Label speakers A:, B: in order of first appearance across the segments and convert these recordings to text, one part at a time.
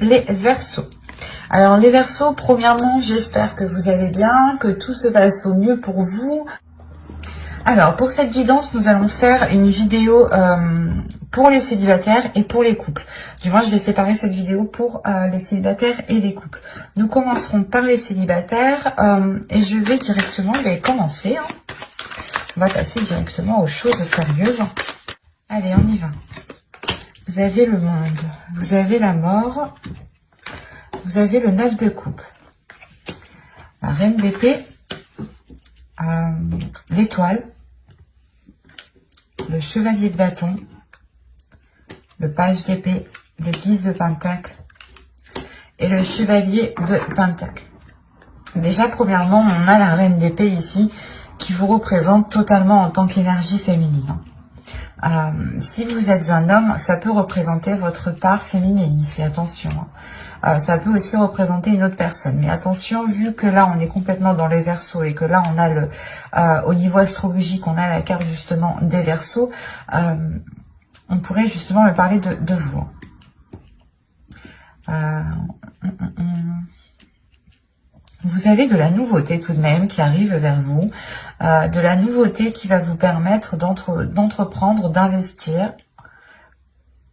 A: Les Verseaux. Alors les Verseaux, premièrement, j'espère que vous allez bien, que tout se passe au mieux pour vous. Alors pour cette guidance, nous allons faire une vidéo pour les célibataires et pour les couples. Du moins, je vais séparer cette vidéo pour les célibataires et les couples. Nous commencerons par les célibataires et je vais commencer. On va passer directement aux choses sérieuses. Allez, on y va. Vous avez le monde, vous avez la mort, vous avez le 9 de coupe, la reine d'épée, l'étoile, le chevalier de bâton, le page d'épée, le 10 de pentacle et le chevalier de pentacle. Déjà, premièrement, on a la reine d'épée ici qui vous représente totalement en tant qu'énergie féminine. Si vous êtes un homme, ça peut représenter votre part féminine ici, attention. Ça peut aussi représenter une autre personne. Mais attention, vu que là, on est complètement dans les Verseaux et que là, on a au niveau astrologique, on a la carte justement des Verseaux, on pourrait justement me parler de vous. Vous avez de la nouveauté tout de même qui arrive vers vous, de la nouveauté qui va vous permettre d'entreprendre, d'investir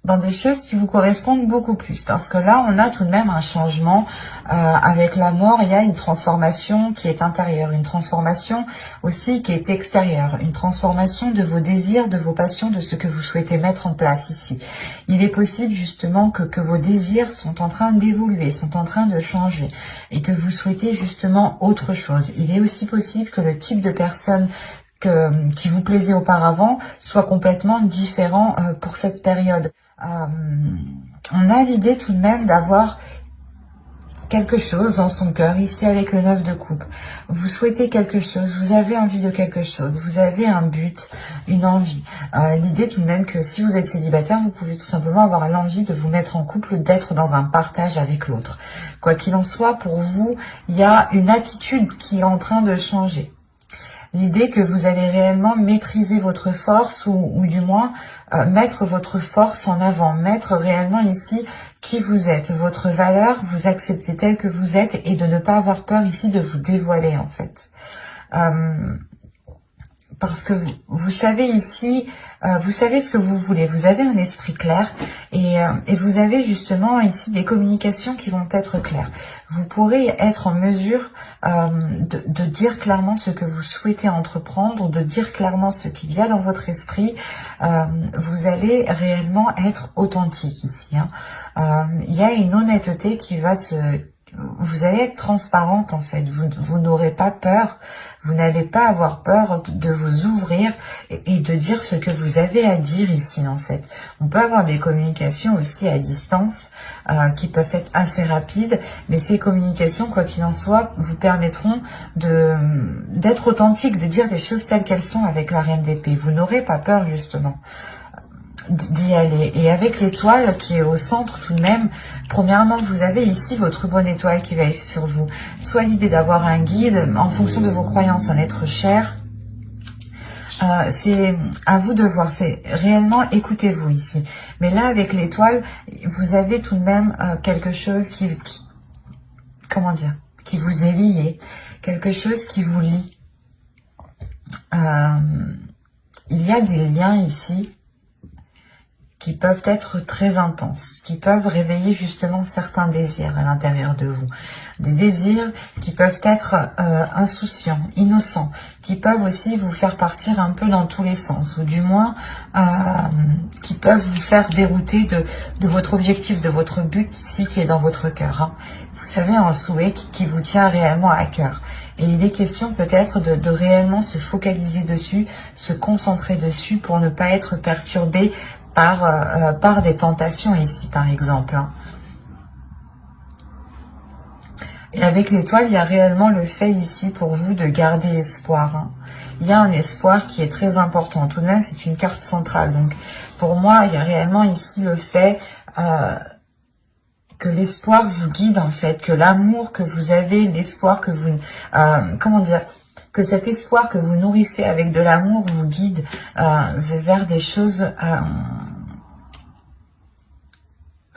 A: dans des choses qui vous correspondent beaucoup plus. Parce que là, on a tout de même un changement. Avec la mort, il y a une transformation qui est intérieure, une transformation aussi qui est extérieure, une transformation de vos désirs, de vos passions, de ce que vous souhaitez mettre en place ici. Il est possible justement que vos désirs sont en train d'évoluer, sont en train de changer et que vous souhaitez justement autre chose. Il est aussi possible que le type de personne qui vous plaisait auparavant soit complètement différent pour cette période. On a l'idée tout de même d'avoir quelque chose dans son cœur, ici avec le 9 de coupe. Vous souhaitez quelque chose, vous avez envie de quelque chose, vous avez un but, une envie. L'idée tout de même que si vous êtes célibataire, vous pouvez tout simplement avoir l'envie de vous mettre en couple, d'être dans un partage avec l'autre. Quoi qu'il en soit, pour vous, il y a une attitude qui est en train de changer. L'idée que vous allez réellement maîtriser votre force ou du moins mettre votre force en avant, mettre réellement ici qui vous êtes, votre valeur, vous accepter tel que vous êtes et de ne pas avoir peur ici de vous dévoiler en fait. Parce que vous savez ici, vous savez ce que vous voulez, vous avez un esprit clair et vous avez justement ici des communications qui vont être claires. Vous pourrez être en mesure de dire clairement ce que vous souhaitez entreprendre, de dire clairement ce qu'il y a dans votre esprit. Vous allez réellement être authentique ici. Il y a une honnêteté qui va vous allez être transparente en fait, vous n'aurez pas peur, vous n'allez pas avoir peur de vous ouvrir et de dire ce que vous avez à dire ici en fait. On peut avoir des communications aussi à distance qui peuvent être assez rapides, mais ces communications, quoi qu'il en soit, vous permettront d'être authentique, de dire les choses telles qu'elles sont avec la reine d'épée. Vous n'aurez pas peur justement d'y aller. Et avec l'étoile qui est au centre tout de même, premièrement, vous avez ici votre bonne étoile qui va être sur vous. Soit l'idée d'avoir un guide, en fonction de vos croyances, un être cher. C'est à vous de voir, c'est réellement écoutez-vous ici. Mais là, avec l'étoile, vous avez tout de même quelque chose comment dire, qui vous est lié, quelque chose qui vous lie. Il y a des liens ici qui peuvent être très intenses, qui peuvent réveiller justement certains désirs à l'intérieur de vous. Des désirs qui peuvent être insouciants, innocents, qui peuvent aussi vous faire partir un peu dans tous les sens, ou du moins qui peuvent vous faire dérouter de votre objectif, de votre but ici qui est dans votre cœur. Vous avez un souhait qui vous tient réellement à cœur. Et il est question peut-être de réellement se focaliser dessus, se concentrer dessus pour ne pas être perturbé par des tentations ici, par exemple. Et avec l'étoile, il y a réellement le fait ici pour vous de garder espoir. Il y a un espoir qui est très important. Tout de même, c'est une carte centrale. Donc, pour moi, il y a réellement ici le fait que l'espoir vous guide, en fait, que l'amour que vous avez, l'espoir que vous... comment dire, que cet espoir que vous nourrissez avec de l'amour vous guide vers des choses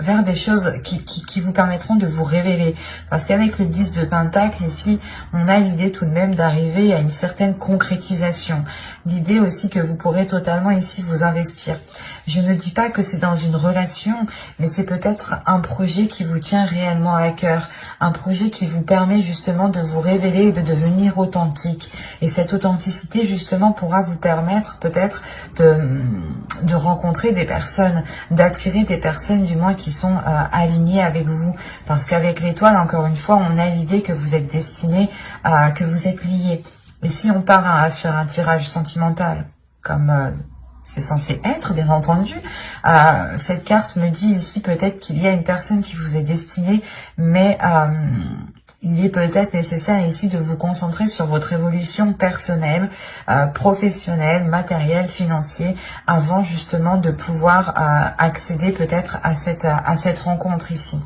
A: vers des choses qui vous permettront de vous révéler. Parce qu'avec le 10 de Pentacle, ici, on a l'idée tout de même d'arriver à une certaine concrétisation. L'idée aussi que vous pourrez totalement ici vous investir. Je ne dis pas que c'est dans une relation, mais c'est peut-être un projet qui vous tient réellement à cœur. Un projet qui vous permet justement de vous révéler et de devenir authentique. Et cette authenticité, justement, pourra vous permettre peut-être de rencontrer des personnes, d'attirer des personnes du moins qui sont alignées avec vous. Parce qu'avec l'étoile, encore une fois, on a l'idée que vous êtes destiné, que vous êtes liés. Et si on part sur un tirage sentimental, comme c'est censé être, bien entendu, cette carte me dit ici peut-être qu'il y a une personne qui vous est destinée, mais il est peut-être nécessaire ici de vous concentrer sur votre évolution personnelle, professionnelle, matérielle, financière, avant justement de pouvoir accéder peut-être à cette rencontre ici.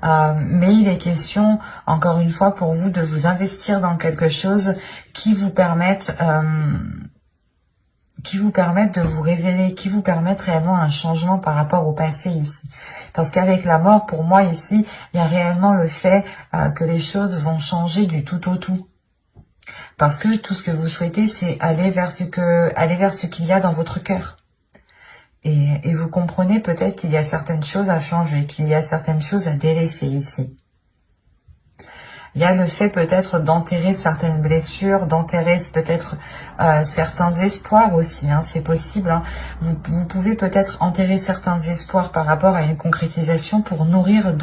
A: Mais il est question, encore une fois, pour vous de vous investir dans quelque chose qui vous permette de vous révéler, qui vous permettent réellement un changement par rapport au passé ici. Parce qu'avec la mort, pour moi ici, il y a réellement le fait que les choses vont changer du tout au tout. Parce que tout ce que vous souhaitez, c'est aller vers ce qu'il y a dans votre cœur. Et vous comprenez peut-être qu'il y a certaines choses à changer, qu'il y a certaines choses à délaisser ici. Il y a le fait peut-être d'enterrer certaines blessures, d'enterrer peut-être certains espoirs aussi, hein, c'est possible. Hein. Vous pouvez peut-être enterrer certains espoirs par rapport à une concrétisation pour nourrir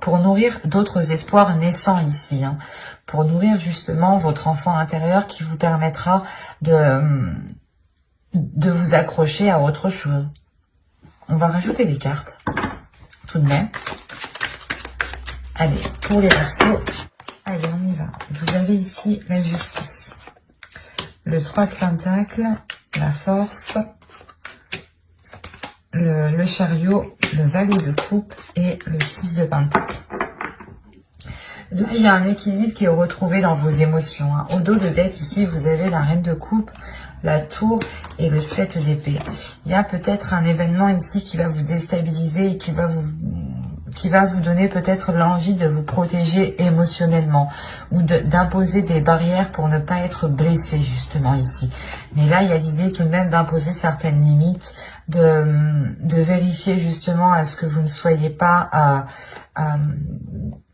A: pour nourrir d'autres espoirs naissants ici, hein, pour nourrir justement votre enfant intérieur qui vous permettra de vous accrocher à autre chose. On va rajouter des cartes, tout de même. Allez, pour les Verseaux, allez, on y va. Vous avez ici la justice, le 3 de Pentacle, la force, le chariot, le valet de coupe et le 6 de Pentacle. Là, il y a un équilibre qui est retrouvé dans vos émotions. Hein. Au dos de deck, ici, vous avez la reine de coupe, la tour et le 7 d'épée. Il y a peut-être un événement ici qui va vous déstabiliser et qui va vous donner peut-être l'envie de vous protéger émotionnellement ou d'imposer des barrières pour ne pas être blessé justement ici. Mais là, il y a l'idée tout de même d'imposer certaines limites, de vérifier justement à ce que vous ne soyez pas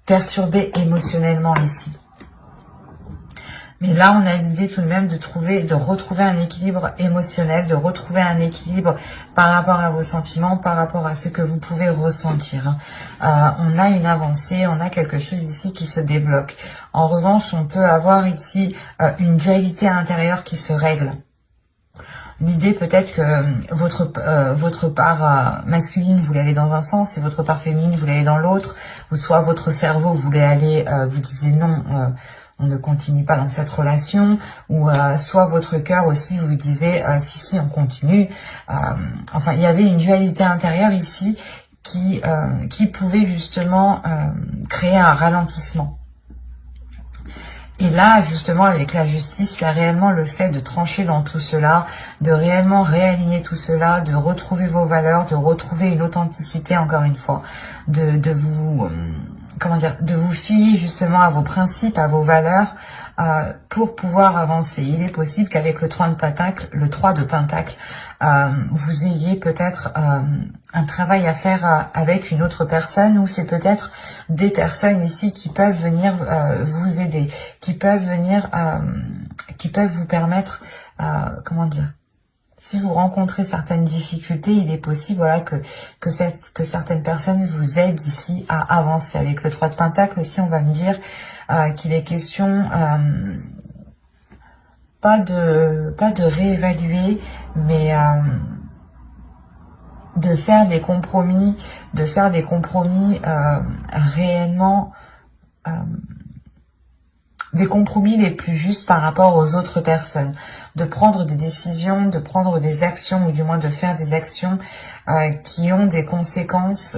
A: perturbé émotionnellement ici. Mais là, on a l'idée tout de même de retrouver un équilibre émotionnel, de retrouver un équilibre par rapport à vos sentiments, par rapport à ce que vous pouvez ressentir. On a une avancée, on a quelque chose ici qui se débloque. En revanche, on peut avoir ici une dualité intérieure qui se règle. L'idée peut-être que votre part masculine voulait aller dans un sens et votre part féminine voulait aller dans l'autre, ou soit votre cerveau voulait aller, vous disiez non, on ne continue pas dans cette relation, ou soit votre cœur aussi vous disait si on continue. Enfin, il y avait une dualité intérieure ici qui pouvait justement créer un ralentissement. Et là, justement, avec la justice, il y a réellement le fait de trancher dans tout cela, de réellement réaligner tout cela, de retrouver vos valeurs, de retrouver une authenticité, encore une fois, de vous fier justement à vos principes, à vos valeurs, pour pouvoir avancer. Il est possible qu'avec le 3 de Pentacle, vous ayez peut-être un travail à faire avec une autre personne, ou c'est peut-être des personnes ici qui peuvent venir vous aider, qui peuvent vous permettre, si vous rencontrez certaines difficultés, il est possible que certaines personnes vous aident ici à avancer. Avec le 3 de Pentacle aussi, on va me dire qu'il est question pas de réévaluer, mais de faire des compromis, réellement, des compromis les plus justes par rapport aux autres personnes, de prendre des décisions, de prendre des actions, ou du moins de faire des actions qui ont des conséquences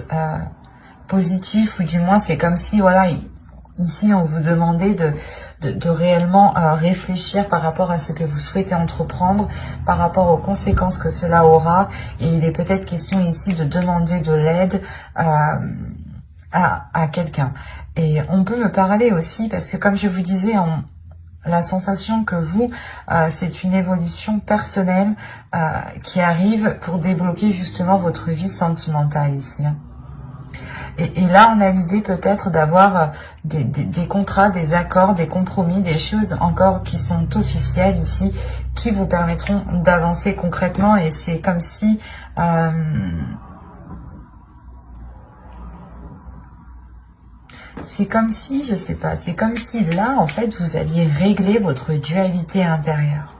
A: positives, ou du moins c'est comme si, voilà, Ici, on vous demandait de réellement réfléchir par rapport à ce que vous souhaitez entreprendre, par rapport aux conséquences que cela aura. Et il est peut-être question ici de demander de l'aide à quelqu'un. Et on peut me parler aussi, parce que comme je vous disais, la sensation que vous, c'est une évolution personnelle qui arrive pour débloquer justement votre vie sentimentale ici. Et là, on a l'idée peut-être d'avoir des contrats, des accords, des compromis, des choses encore qui sont officielles ici, qui vous permettront d'avancer concrètement. Et c'est comme si... c'est comme si, je sais pas, c'est comme si là, en fait, vous alliez régler votre dualité intérieure.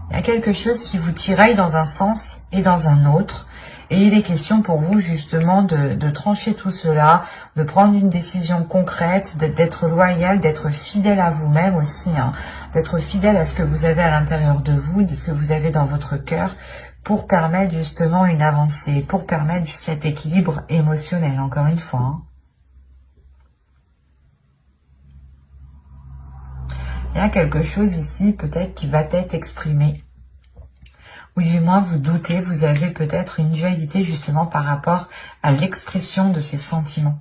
A: Il y a quelque chose qui vous tiraille dans un sens et dans un autre. Et il est question pour vous justement de trancher tout cela, de prendre une décision concrète, d'être loyal, d'être fidèle à vous-même aussi, hein, d'être fidèle à ce que vous avez à l'intérieur de vous, de ce que vous avez dans votre cœur, pour permettre justement une avancée, pour permettre cet équilibre émotionnel, encore une fois. Hein. Il y a quelque chose ici peut-être qui va être exprimé. Ou du moins vous doutez, vous avez peut-être une dualité justement par rapport à l'expression de ces sentiments.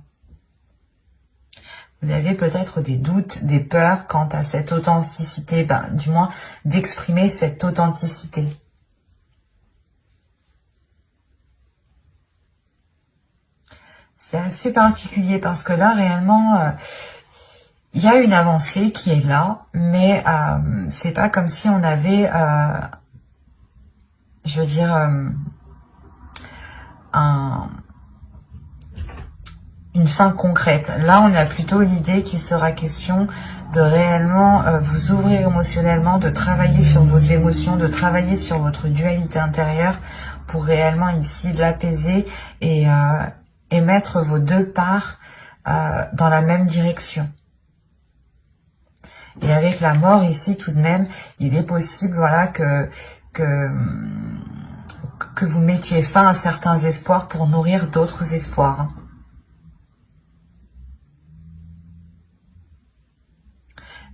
A: Vous avez peut-être des doutes, des peurs quant à cette authenticité, du moins d'exprimer cette authenticité. C'est assez particulier parce que là réellement... il y a une avancée qui est là, mais c'est pas comme si on avait, je veux dire, une fin concrète. Là, on a plutôt l'idée qu'il sera question de réellement vous ouvrir émotionnellement, de travailler sur vos émotions, de travailler sur votre dualité intérieure pour réellement ici l'apaiser et mettre vos deux parts dans la même direction. Et avec la mort ici, tout de même, il est possible, voilà, que vous mettiez fin à certains espoirs pour nourrir d'autres espoirs. Hein.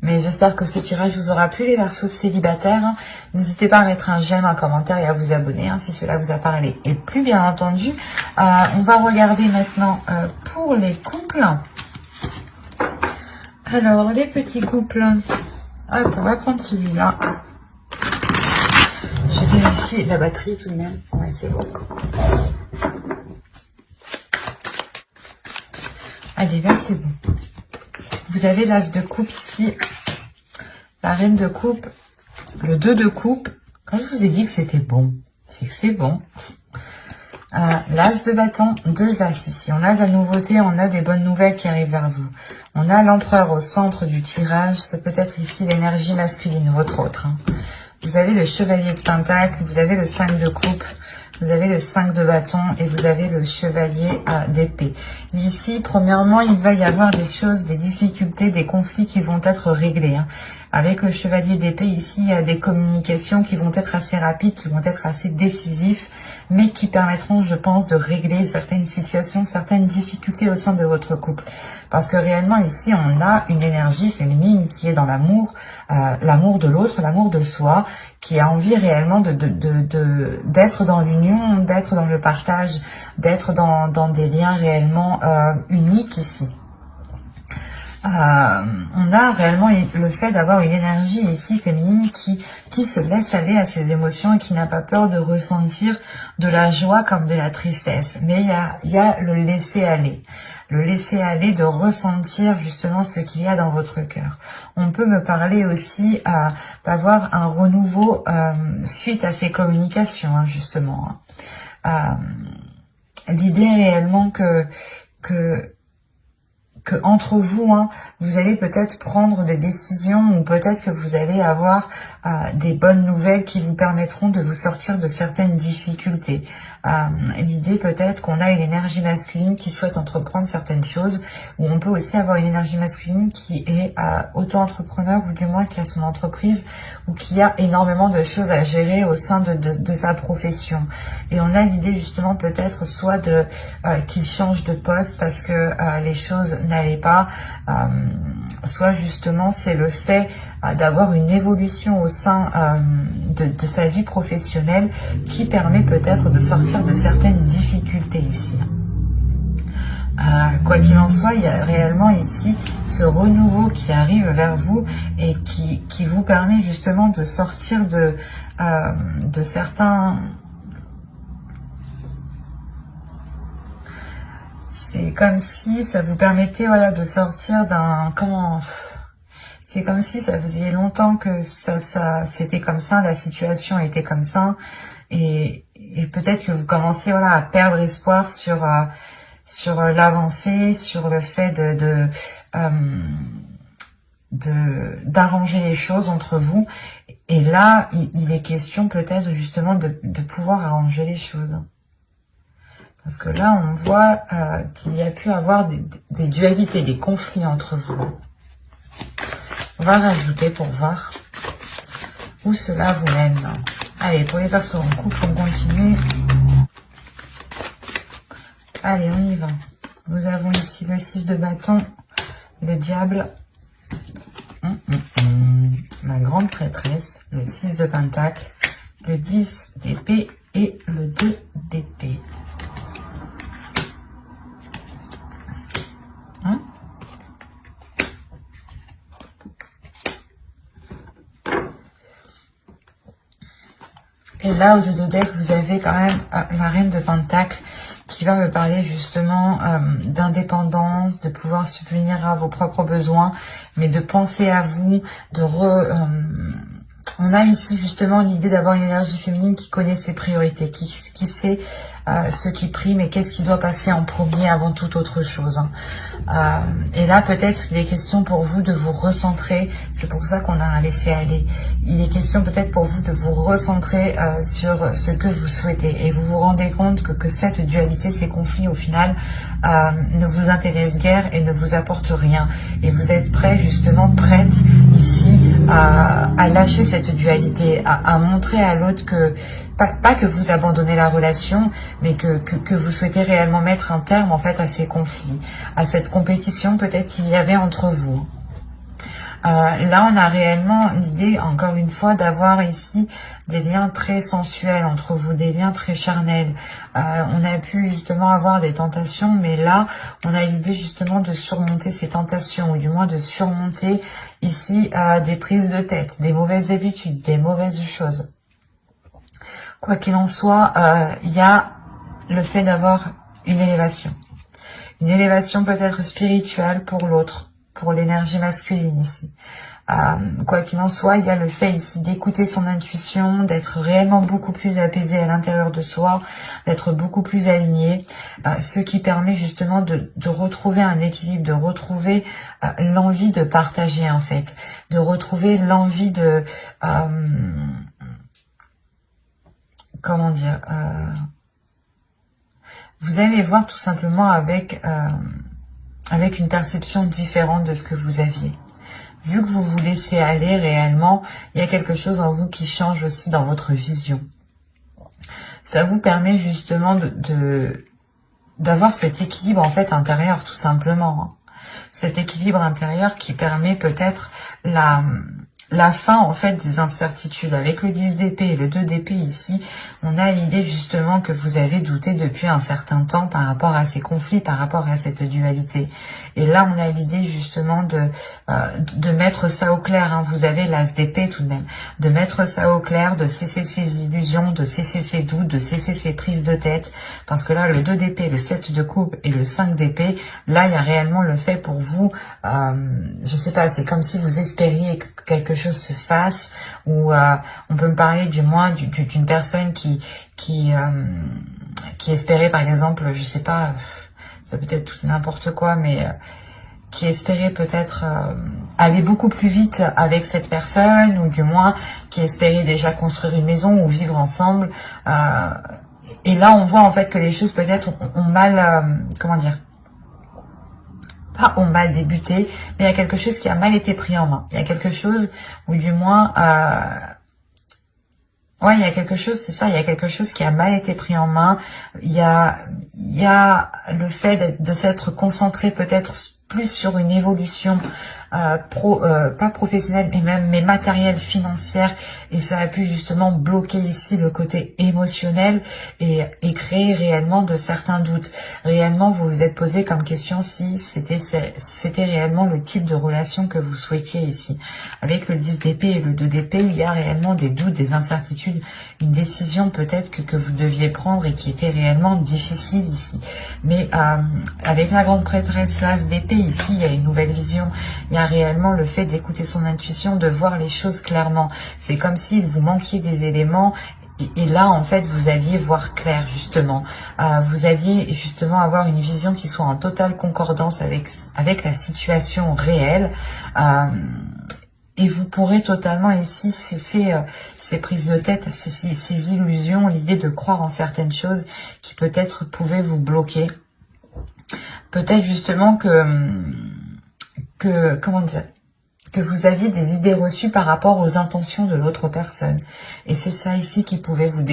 A: Mais j'espère que ce tirage vous aura plu, les Verseaux célibataires. Hein. N'hésitez pas à mettre un j'aime, un commentaire et à vous abonner hein, si cela vous a parlé. Et plus bien entendu, on va regarder maintenant pour les couples. Alors, les petits couples, hop, on va prendre celui-là. Je vérifie la batterie tout de même. Ouais, c'est bon. Allez, là, c'est bon. Vous avez l'as de coupe ici, la reine de coupe, le 2 de coupe. Quand je vous ai dit que c'était bon, c'est que c'est bon. L'as de bâton, 2 as ici. On a de la nouveauté, on a des bonnes nouvelles qui arrivent vers vous. On a l'empereur au centre du tirage. C'est peut-être ici l'énergie masculine, votre autre. Hein. Vous avez le chevalier de pentacle, vous avez le 5 de coupe, vous avez le 5 de bâton et vous avez le chevalier d'épée. Ici, premièrement, il va y avoir des choses, des difficultés, des conflits qui vont être réglés. Hein. Avec le chevalier d'épée, ici, il y a des communications qui vont être assez rapides, qui vont être assez décisifs, mais qui permettront, je pense, de régler certaines situations, certaines difficultés au sein de votre couple. Parce que réellement, ici, on a une énergie féminine qui est dans l'amour, l'amour de l'autre, l'amour de soi, qui a envie réellement d'être dans l'union, d'être dans le partage, d'être dans des liens réellement uniques ici. On a réellement le fait d'avoir une énergie ici féminine qui se laisse aller à ses émotions et qui n'a pas peur de ressentir de la joie comme de la tristesse. Mais il y a le laisser aller. Le laisser aller, de ressentir justement ce qu'il y a dans votre cœur. On peut me parler aussi d'avoir un renouveau suite à ces communications, hein, justement. L'idée réellement que entre vous, hein, vous allez peut-être prendre des décisions ou peut-être que vous allez avoir des bonnes nouvelles qui vous permettront de vous sortir de certaines difficultés. L'idée peut-être qu'on a une énergie masculine qui souhaite entreprendre certaines choses, ou on peut aussi avoir une énergie masculine qui est auto-entrepreneur ou du moins qui a son entreprise ou qui a énormément de choses à gérer au sein de sa profession. Et on a l'idée justement peut-être soit qu'il change de poste parce que les choses n'allez pas, soit justement c'est le fait d'avoir une évolution au sein de sa vie professionnelle qui permet peut-être de sortir de certaines difficultés ici. Quoi qu'il en soit, il y a réellement ici ce renouveau qui arrive vers vous et qui vous permet justement de sortir de certains... C'est comme si ça vous permettait, voilà, de sortir d'un... C'est comme si ça faisait longtemps que c'était comme ça, la situation était comme ça, et peut-être que vous commenciez, voilà, à perdre espoir sur l'avancée, sur le fait d'arranger les choses entre vous. Et là, il est question peut-être justement de pouvoir arranger les choses. Parce que là, on voit qu'il y a pu avoir des dualités, des conflits entre vous. On va rajouter pour voir où cela vous mène. Allez, pour les personnes en couple, on continue. Allez, on y va. Nous avons ici le 6 de bâton, le diable, la grande prêtresse, le 6 de pentacle, le 10 d'épée et le 2 d'épée. Et là, au dos de deck, vous avez quand même la reine de pentacle qui va me parler justement d'indépendance, de pouvoir subvenir à vos propres besoins, mais de penser à vous, on a ici justement l'idée d'avoir une énergie féminine qui connaît ses priorités, qui sait ce qui prime et qu'est-ce qui doit passer en premier avant toute autre chose. Et là, peut-être, il est question pour vous de vous recentrer. C'est pour ça qu'on a un laisser-aller. Il est question peut-être pour vous de vous recentrer sur ce que vous souhaitez. Et vous vous rendez compte que cette dualité, ces conflits, au final, ne vous intéressent guère et ne vous apportent rien. Et vous êtes prêt, justement, prête ici à lâcher cette dualité, à montrer à l'autre que pas que vous abandonnez la relation, mais que vous souhaitez réellement mettre un terme en fait à ces conflits, à cette compétition peut-être qu'il y avait entre vous. Là, on a réellement l'idée, encore une fois, d'avoir ici des liens très sensuels entre vous, des liens très charnels. On a pu justement avoir des tentations, mais là, on a l'idée justement de surmonter ces tentations, ou du moins de surmonter ici des prises de tête, des mauvaises habitudes, des mauvaises choses. Quoi qu'il en soit, il y a le fait d'avoir une élévation. Une élévation peut-être spirituelle pour l'autre, pour l'énergie masculine ici. Quoi qu'il en soit, il y a le fait ici d'écouter son intuition, d'être réellement beaucoup plus apaisé à l'intérieur de soi, d'être beaucoup plus aligné, ce qui permet justement de retrouver un équilibre, de retrouver l'envie de partager en fait, de retrouver l'envie de... comment dire, vous allez voir tout simplement avec une perception différente de ce que vous aviez. Vu que vous vous laissez aller réellement, il y a quelque chose en vous qui change aussi dans votre vision. Ça vous permet justement d'avoir cet équilibre en fait intérieur, tout simplement. Cet équilibre intérieur qui permet peut-être la fin en fait des incertitudes. Avec le 10 d'épée et le 2 d'épée ici, on a l'idée justement que vous avez douté depuis un certain temps par rapport à ces conflits, par rapport à cette dualité. Et là, on a l'idée justement de mettre ça au clair. Vous avez l'as d'épée tout de même. De mettre ça au clair, de cesser ces illusions, de cesser ces doutes, de cesser ces prises de tête. Parce que là, le 2 d'épée, le 7 de coupe et le 5 d'épée, là, il y a réellement le fait pour vous, je sais pas, c'est comme si vous espériez que quelque chose se fasse, ou on peut me parler du moins d'une personne qui espérait par exemple, je sais pas, ça peut être tout n'importe quoi, mais qui espérait peut-être aller beaucoup plus vite avec cette personne, ou du moins qui espérait déjà construire une maison ou vivre ensemble, et là on voit en fait que les choses peut-être ont mal, comment dire, pas ont mal débuté, mais il y a quelque chose qui a mal été pris en main. Il y a quelque chose, ou du moins, ouais, il y a quelque chose, c'est ça, il y a quelque chose qui a mal été pris en main. Il y a le fait de s'être concentré peut-être plus sur une évolution pas professionnelle mais matérielle, financière, et ça a pu justement bloquer ici le côté émotionnel et créer réellement de certains doutes. Réellement, vous vous êtes posé comme question si c'était réellement le type de relation que vous souhaitiez ici. Avec le 10 d'épée et le 2 d'épée, il y a réellement des doutes, des incertitudes, une décision peut-être que vous deviez prendre et qui était réellement difficile ici. Mais avec la grande prêtresse, l'as d'épée, ici, il y a une nouvelle vision. Il y a réellement le fait d'écouter son intuition, de voir les choses clairement. C'est comme s'il vous manquiez des éléments. Et là, en fait, vous alliez voir clair, justement. Vous alliez justement avoir une vision qui soit en totale concordance avec la situation réelle. Et vous pourrez totalement ici cesser ces prises de tête, ces illusions, l'idée de croire en certaines choses qui peut-être pouvaient vous bloquer. Peut-être justement comment dire, que vous aviez des idées reçues par rapport aux intentions de l'autre personne. Et c'est ça ici qui pouvait vous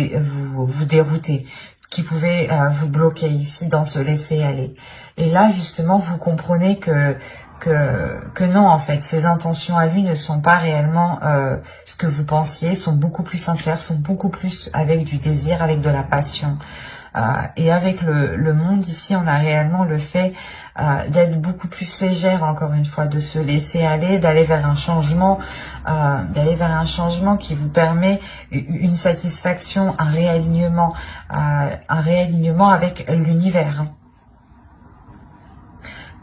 A: dérouter, qui pouvait vous bloquer ici dans ce laisser aller. Et là, justement, vous comprenez que non, en fait, ses intentions à lui ne sont pas réellement ce que vous pensiez, sont beaucoup plus sincères, sont beaucoup plus avec du désir, avec de la passion. Et avec le monde ici, on a réellement le fait d'être beaucoup plus légère, encore une fois, de se laisser aller, d'aller vers un changement, qui vous permet une satisfaction, un réalignement avec l'univers.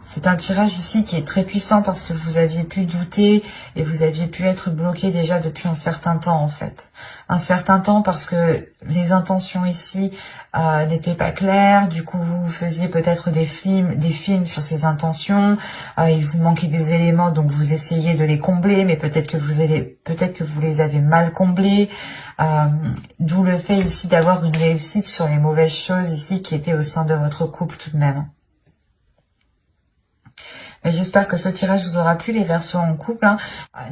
A: C'est un tirage ici qui est très puissant parce que vous aviez pu douter et vous aviez pu être bloqué déjà depuis un certain temps, en fait. Un certain temps parce que les intentions ici n'étaient pas claires. Du coup, vous faisiez peut-être des films sur ces intentions. Il vous manquait des éléments, donc vous essayez de les combler, mais peut-être que vous les avez mal comblés. D'où le fait ici d'avoir une réussite sur les mauvaises choses ici qui étaient au sein de votre couple tout de même. J'espère que ce tirage vous aura plu, les Verseaux en couple.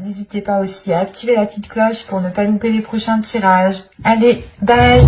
A: N'hésitez pas aussi à activer la petite cloche pour ne pas louper les prochains tirages. Allez, bye!